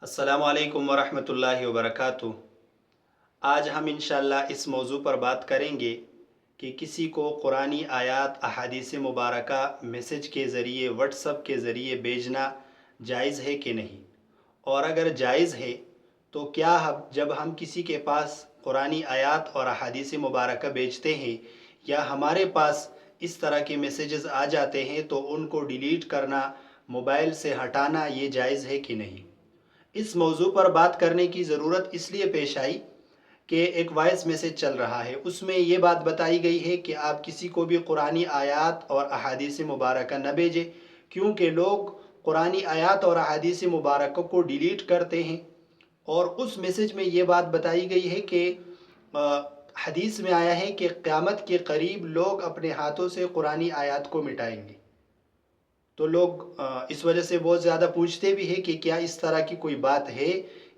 السلام علیکم ورحمۃ اللہ وبرکاتہ۔ آج ہم انشاءاللہ اس موضوع پر بات کریں گے کہ کسی کو قرآنی آیات احادیث مبارکہ میسج کے ذریعے واٹس ایپ کے ذریعے بھیجنا جائز ہے کہ نہیں، اور اگر جائز ہے تو کیا جب ہم کسی کے پاس قرآنی آیات اور احادیث مبارکہ بھیجتے ہیں یا ہمارے پاس اس طرح کے میسیجز آ جاتے ہیں تو ان کو ڈیلیٹ کرنا، موبائل سے ہٹانا یہ جائز ہے کہ نہیں۔ اس موضوع پر بات کرنے کی ضرورت اس لیے پیش آئی کہ ایک وائس میسج چل رہا ہے، اس میں یہ بات بتائی گئی ہے کہ آپ کسی کو بھی قرآنی آیات اور احادیث مبارکہ نہ بھیجیں، کیونکہ لوگ قرآنی آیات اور احادیث مبارکہ کو ڈیلیٹ کرتے ہیں۔ اور اس میسج میں یہ بات بتائی گئی ہے کہ حدیث میں آیا ہے کہ قیامت کے قریب لوگ اپنے ہاتھوں سے قرآنی آیات کو مٹائیں گے۔ تو لوگ اس وجہ سے بہت زیادہ پوچھتے بھی ہیں کہ کیا اس طرح کی کوئی بات ہے،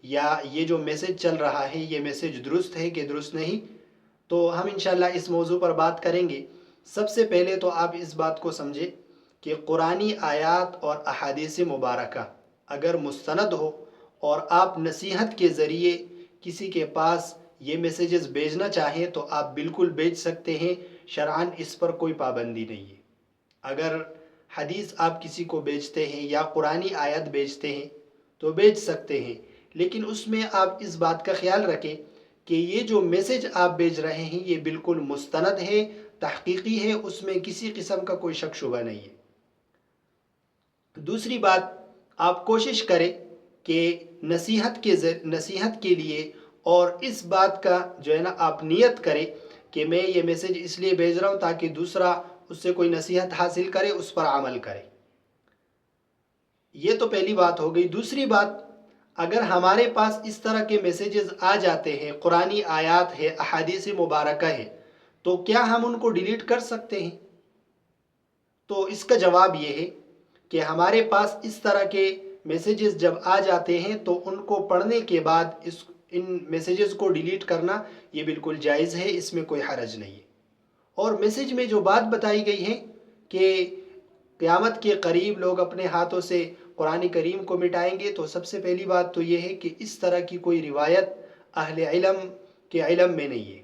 یا یہ جو میسج چل رہا ہے یہ میسج درست ہے کہ درست نہیں۔ تو ہم انشاءاللہ اس موضوع پر بات کریں گے۔ سب سے پہلے تو آپ اس بات کو سمجھیں کہ قرآنی آیات اور احادیث مبارکہ اگر مستند ہو اور آپ نصیحت کے ذریعے کسی کے پاس یہ میسیجز بھیجنا چاہیں تو آپ بالکل بھیج سکتے ہیں، شرعاً اس پر کوئی پابندی نہیں ہے۔ اگر حدیث آپ کسی کو بیچتے ہیں یا قرآنی آیت بیچتے ہیں تو بیچ سکتے ہیں، لیکن اس میں آپ اس بات کا خیال رکھیں کہ یہ جو میسج آپ بھیج رہے ہیں یہ بالکل مستند ہے، تحقیقی ہے، اس میں کسی قسم کا کوئی شک شبہ نہیں ہے۔ دوسری بات، آپ کوشش کریں کہ نصیحت کے لیے، اور اس بات کا جو ہے نا آپ نیت کریں کہ میں یہ میسج اس لیے بھیج رہا ہوں تاکہ دوسرا اس سے کوئی نصیحت حاصل کرے، اس پر عمل کرے۔ یہ تو پہلی بات ہو گئی۔ دوسری بات، اگر ہمارے پاس اس طرح کے میسیجز آ جاتے ہیں، قرآنی آیات ہے، احادیث مبارکہ ہے، تو کیا ہم ان کو ڈیلیٹ کر سکتے ہیں؟ تو اس کا جواب یہ ہے کہ ہمارے پاس اس طرح کے میسیجز جب آ جاتے ہیں تو ان کو پڑھنے کے بعد ان میسیجز کو ڈیلیٹ کرنا یہ بالکل جائز ہے، اس میں کوئی حرج نہیں ہے۔ اور میسج میں جو بات بتائی گئی ہے کہ قیامت کے قریب لوگ اپنے ہاتھوں سے قرآن کریم کو مٹائیں گے، تو سب سے پہلی بات تو یہ ہے کہ اس طرح کی کوئی روایت اہل علم کے علم میں نہیں ہے۔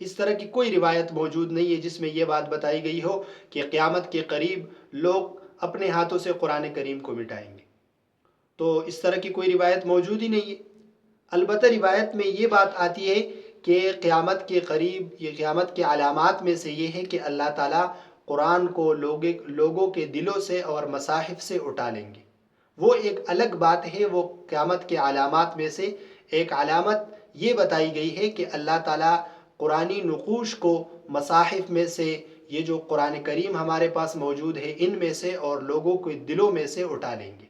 اس طرح کی کوئی روایت موجود نہیں ہے جس میں یہ بات بتائی گئی ہو کہ قیامت کے قریب لوگ اپنے ہاتھوں سے قرآن کریم کو مٹائیں گے۔ تو اس طرح کی کوئی روایت موجود ہی نہیں ہے۔ البتہ روایت میں یہ بات آتی ہے کہ قیامت کے قریب، یہ قیامت کے علامات میں سے یہ ہے کہ اللہ تعالیٰ قرآن کو لوگوں کے دلوں سے اور مصاحف سے اٹھا لیں گے۔ وہ ایک الگ بات ہے، وہ قیامت کے علامات میں سے ایک علامت یہ بتائی گئی ہے کہ اللہ تعالیٰ قرآنی نقوش کو مصاحف میں سے، یہ جو قرآن کریم ہمارے پاس موجود ہے ان میں سے، اور لوگوں کے دلوں میں سے اٹھا لیں گے۔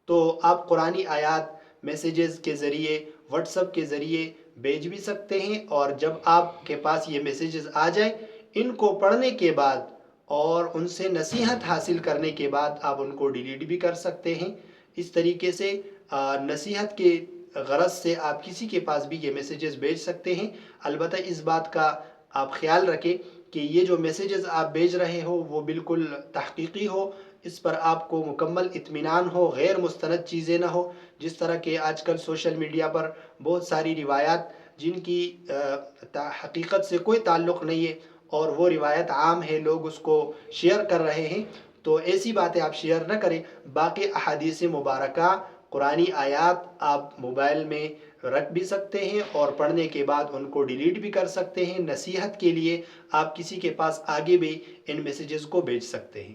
تو آپ قرآنی آیات میسیجز کے ذریعے، واٹس ایپ کے ذریعے بھیج بھی سکتے ہیں، اور جب آپ کے پاس یہ میسیجز آ جائیں ان کو پڑھنے کے بعد اور ان سے نصیحت حاصل کرنے کے بعد آپ ان کو ڈیلیٹ بھی کر سکتے ہیں۔ اس طریقے سے نصیحت کے غرض سے آپ کسی کے پاس بھی یہ میسیجز بھیج سکتے ہیں۔ البتہ اس بات کا آپ خیال رکھیں کہ یہ جو میسیجز آپ بھیج رہے ہو وہ بالکل تحقیقی ہو، اس پر آپ کو مکمل اطمینان ہو، غیر مستند چیزیں نہ ہو، جس طرح کہ آج کل سوشل میڈیا پر بہت ساری روایات جن کی حقیقت سے کوئی تعلق نہیں ہے اور وہ روایت عام ہے، لوگ اس کو شیئر کر رہے ہیں، تو ایسی باتیں آپ شیئر نہ کریں۔ باقی احادیث مبارکہ، قرآنی آیات آپ موبائل میں رکھ بھی سکتے ہیں اور پڑھنے کے بعد ان کو ڈیلیٹ بھی کر سکتے ہیں۔ نصیحت کے لیے آپ کسی کے پاس آگے بھی ان میسیجز کو بھیج سکتے ہیں۔